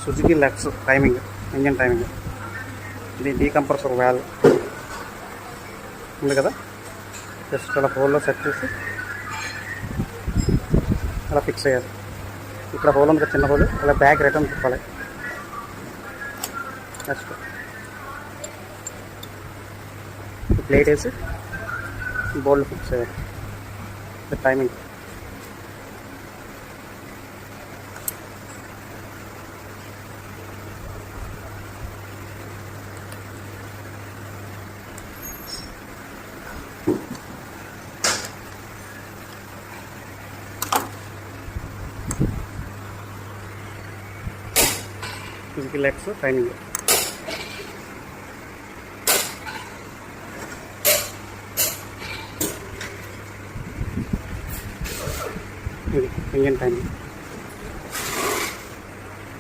Suzuki Let's timing, engine timing. ఇది decompressor valve ఉంది కదా, జస్ట్ అలా హోల్లో సెట్ చేసి అలా ఫిక్స్ అయ్యాలి. ఇక్కడ హోల్ ఉంది కదా, చిన్న హోల్, అలా బ్యాక్ రిటర్న్ తిప్పాలి. నెక్స్ట్ ప్లేట్ వేసి బోల్డ్ ఫిక్స్ అయ్యాలి. Timing Suzuki Let's timing. ఇది ఇంజన్ టైమింగ్.